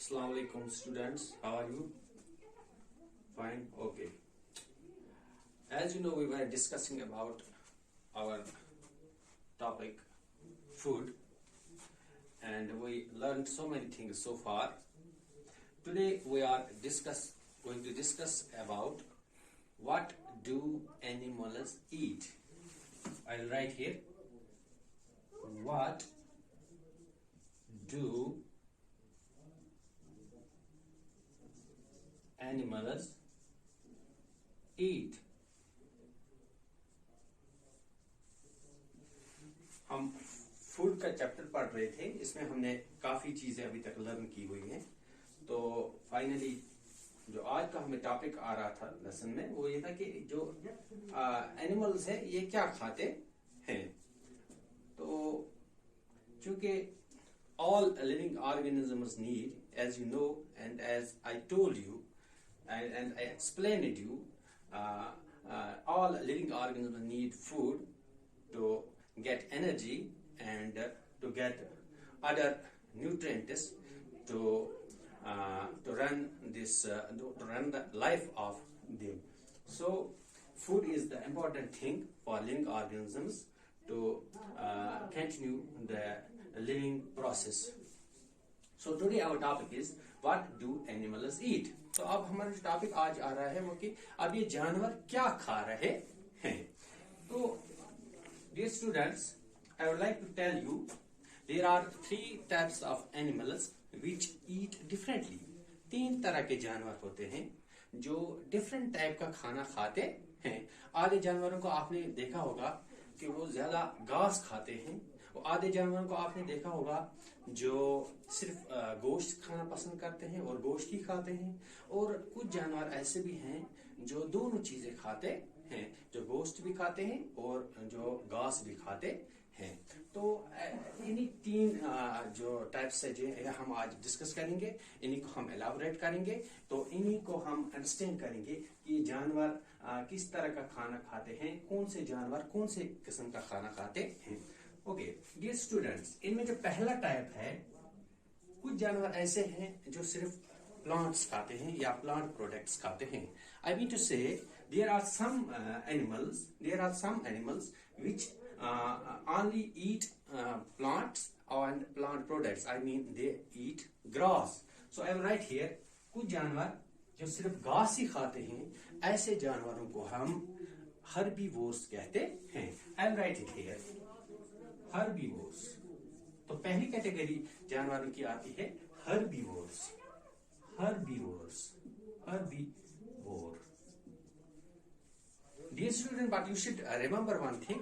Assalamu alaikum students, how are you? Fine, okay. As you know, we were discussing about our topic food and we learned so many things so far. Today we are going to discuss about what do animals eat. I'll write here, what do animals eat. हम food का chapter पढ़ रहे थे, इसमें हमने काफी चीजें अभी तक लर्न की हुई हैं। तो फाइनली जो आज का हमें टॉपिक आ रहा था लेसन में वो ये था कि जो एनिमल्स है ये क्या खाते हैं। तो चूंकि all living organisms need, as you know and as I told you and I explained it to you, all living organisms need food to get energy and to get other nutrients to run this to run the life of them. So food is the important thing for living organisms to continue the living process. So today our topic is what do animals eat. तो अब हमारा जो topic आज आ रहा है वो कि अब ये जानवर क्या खा रहे हैं। तो dear students, I would like to tell you there are three types of animals which eat differently. तीन तरह के जानवर होते हैं जो डिफरेंट टाइप का खाना खाते हैं। आधे जानवरों को आपने देखा होगा कि वो ज्यादा घास खाते हैं, और आधे जानवरों को आपने देखा होगा जो सिर्फ गोश्त खाना पसंद करते हैं और गोश्त ही खाते हैं, और कुछ जानवर ऐसे भी हैं जो दोनों चीजें खाते हैं, जो गोश्त भी खाते हैं और जो घास भी खाते हैं। तो इन्हीं तीन जो टाइप्स है जो हम आज डिस्कस करेंगे, इन्हीं को हम एलाबोरेट करेंगे, तो इन्हीं को हम अंडरस्टैंड करेंगे कि जानवर किस तरह का खाना खाते हैं, कौन से जानवर कौन से किस्म का खाना खाते हैं। ओके डियर स्टूडेंट्स, इनमें जो पहला टाइप है, कुछ जानवर ऐसे हैं जो सिर्फ प्लांट्स खाते हैं या प्लांट प्रोडक्ट्स खाते हैं। I mean to say there are some animals which only eat plants and plant products. I mean they eat grass. So I will write here, कुछ जानवर जो सिर्फ घास ही खाते हैं, ऐसे जानवरों को हम हर्बीवोर्स कहते हैं। I will write it here, herbivores. तो पहली कैटेगरी जानवरों की आती है herbivores. Dear student, but you should remember one thing.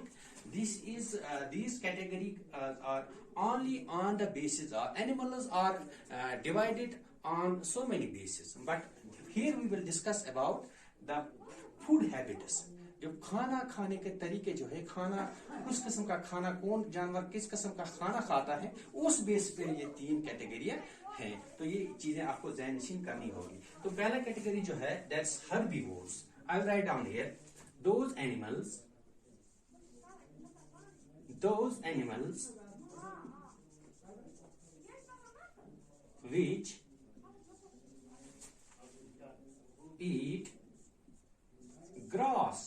These categories are only on the basis of animals are divided on so many bases. But here we will discuss about the food habits. जो खाना खाने के तरीके जो है, खाना किस किस्म का खाना, कौन जानवर किस किस्म का खाना खाता है, उस बेस पे ये तीन कैटेगरियां हैं। तो ये चीजें आपको ज़हन नशीन करनी होगी। तो पहला कैटेगरी जो है that's herbivores. I will write down here those animals which eat grass,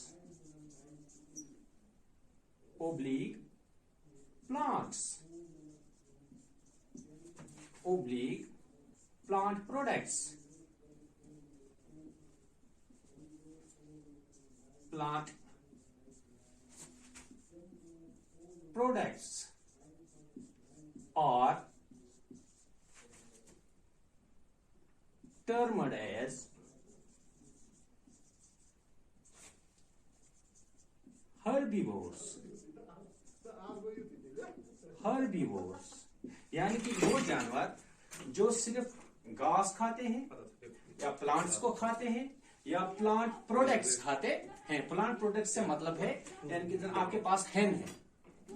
oblique plants, oblique plant products, plant products, are termed as herbivores। यानी कि वो जानवर जो सिर्फ घास खाते हैं या प्लांट्स को खाते हैं या प्लांट प्रोडक्ट्स खाते हैं। प्लांट प्रोडक्ट्स से मतलब है यानी कि आपके पास हैन है,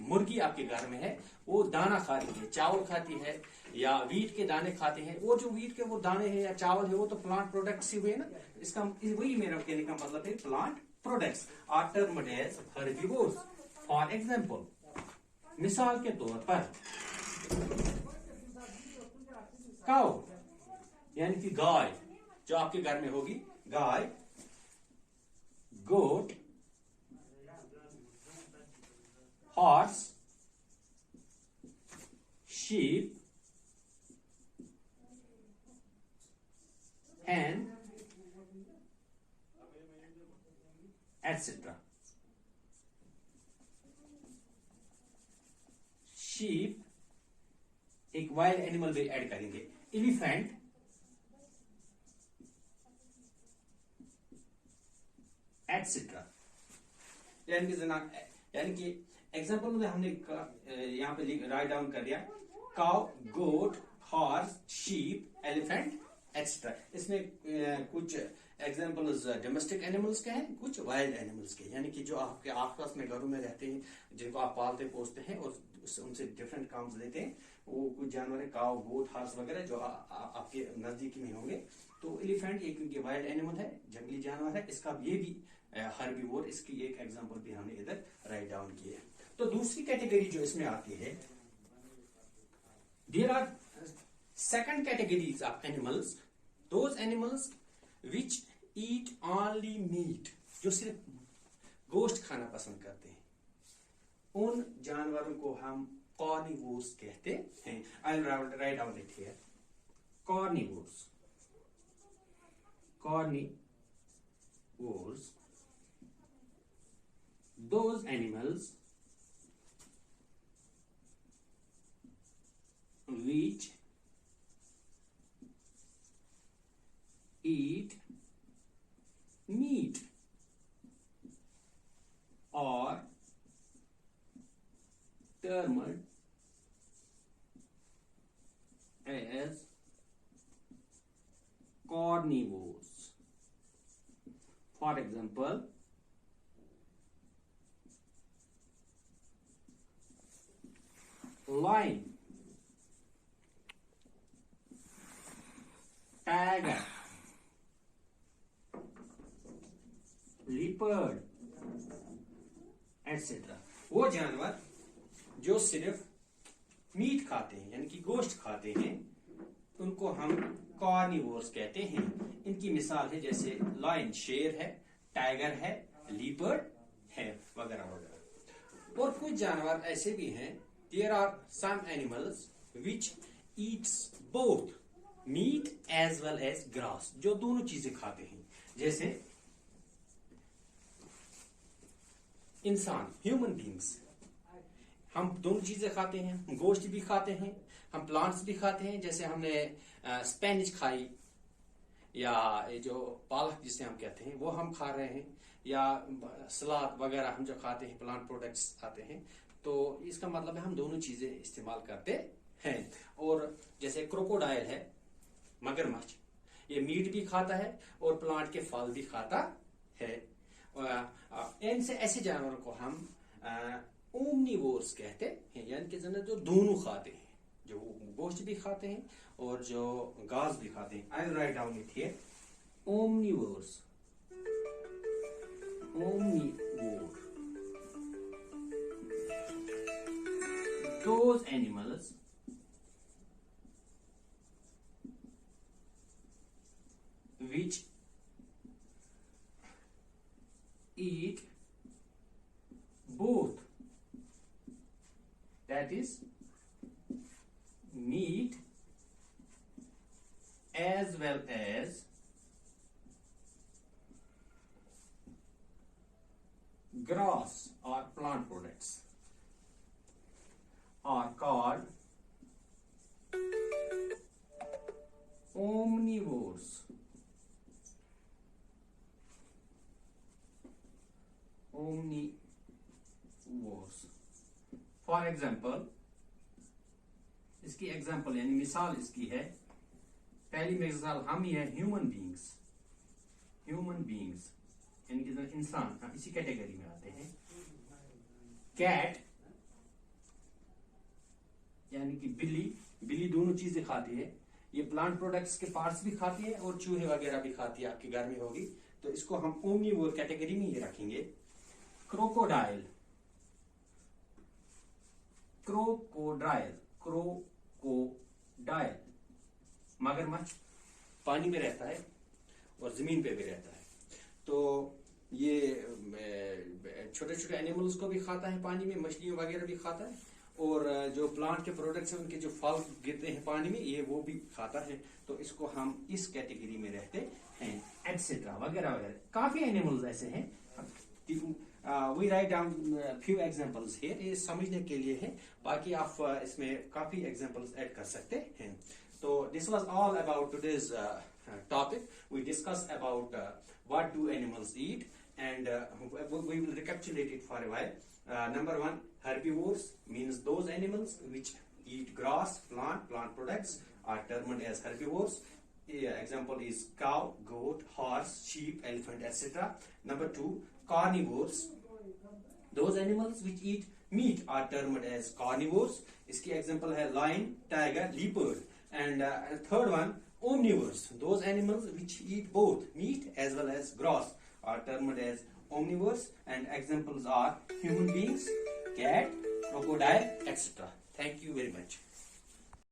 मुर्गी आपके घर में है, वो दाना खाती है, चावल खाती है या वीट के दाने खाते हैं। वो जो वीट के वो दाने हैं या चावल है वो तो प्लांट प्रोडक्ट्स ही हुए ना। इसका वही मेरा कहने का मतलब है plant products are termed as herbivores. For example, मिसाल के तौर पर काउ यानी कि गाय जो आपके घर में होगी, गाय, goat, horse, sheep, hen, etc. sheep एक वाइल्ड एनिमल भी ऐड करेंगे, एलिफेंट, एटसेट्रा। यानी कि एग्जाम्पल में हमने यहाँ पे राइट डाउन कर दिया, काउ, गोट, हॉर्स, शीप, एलिफेंट, एटसेट्रा। इसमें कुछ एग्जाम्पल्स डोमेस्टिक एनिमल्स के हैं, कुछ वाइल्ड एनिमल्स के, यानी कि जो आपके आसपास में घरों में रहते हैं, जिनको आप पालते पोसते हैं और उनसे डिफरेंट काम लेते हैं, वो कुछ जानवर है, काउ, गोट, हॉर्स वगैरह जो आपके नजदीकी में होंगे। तो एलिफेंट एक क्योंकि वाइल्ड एनिमल है, जंगली जानवर है, इसका ये भी हर्बीवोर, इसकी एक एग्जांपल भी हमने इधर राइट डाउन की है। तो दूसरी कैटेगरी जो इसमें आती है, there are second categories of animals, those animals which eat only meat, जो सिर्फ गोश्त खाना पसंद करते हैं, उन जानवरों को हम कार्निवोर्स कहते हैं। I will write down it here, carnivores, carnivores, those animals which eat meat or termed as carnivores. For example, lion, tiger, leopard, etc. वो जानवर जो सिर्फ मीट खाते हैं, यानी कि गोश्त खाते हैं, उनको हम कार्निवोर्स कहते हैं। इनकी मिसाल है जैसे लायन शेर है, टाइगर है, लीपर्ड है, वगैरह वगैरह। और कुछ जानवर ऐसे भी हैं, there are some animals which eats both meat as well as grass, जो दोनों चीजें खाते हैं। जैसे इंसान, ह्यूमन बींग्स, हम दोनों चीजें खाते हैं, हम गोश्त भी खाते हैं, हम प्लांट्स भी खाते हैं। जैसे हमने स्पेनिश खाई, या ये जो पालक जिसे हम कहते हैं वो हम खा रहे हैं, या सलाद वगैरह हम जो खाते हैं, प्लांट प्रोडक्ट्स खाते हैं। तो इसका मतलब है हम दोनों चीजें इस्तेमाल करते हैं। और जैसे क्रोकोडाइल है, मगरमच्छ, ये मीट भी खाता है और प्लांट के फल भी खाता है। इनसे ऐसे जानवरों को हम ओमनीवोर्स कहते हैं, यानी कि जो दोनों खाते हैं, जो गोश्त भी खाते हैं और जो घास भी खाते हैं। I will write down it here, omnivores, omnivore, those animals which eat both, that is meat as well as grass or plant products, are called omnivores. Omnivores. For example, इसकी एग्जाम्पल यानी मिसाल इसकी है, पहली मिसाल हम ही है ह्यूमन बींग्स, ह्यूमन बींग्स यानी कि इंसान, हम इसी कैटेगरी में आते हैं। कैट यानी कि बिल्ली, बिल्ली दोनों चीजें खाती है, ये प्लांट प्रोडक्ट्स के पार्ट्स भी खाती है और चूहे वगैरह भी खाती है, आपके घर में होगी, तो इसको हम ओमनीवोर कैटेगरी में ही रखेंगे। क्रोकोडाइल, क्रोकोडाइल, क्रोकोडाइल, मगरमच्छ, पानी में रहता है और जमीन पे भी रहता है। तो ये छोटे छोटे एनिमल्स को भी खाता है, पानी में मछलियों वगैरह भी खाता है, और जो प्लांट के प्रोडक्ट्स हैं उनके जो फल गिरते हैं पानी में ये वो भी खाता है। तो इसको हम इस कैटेगरी में रहते हैं, एटसेट्रा वगैरह वगैरह। काफी एनिमल्स ऐसे हैं। We write down few examples here, ये समझने के लिए है, बाकी आप इसमें काफी एग्जांपल्स ऐड कर सकते हैं। तो this was all about today's topic. We discuss about what do animals eat, and we will recapitulate it for a while. Number one, herbivores means those animals which eat grass, plant products are termed as herbivores. Example is cow, goat, horse, sheep, elephant, etc. Number two, carnivores, those animals which eat meat are termed as carnivores. इसकी example है lion, tiger, leopard. And third one, omnivores, those animals which eat both meat as well as grass are termed as omnivores, and examples are human beings, cat, crocodile, etc. Thank you very much.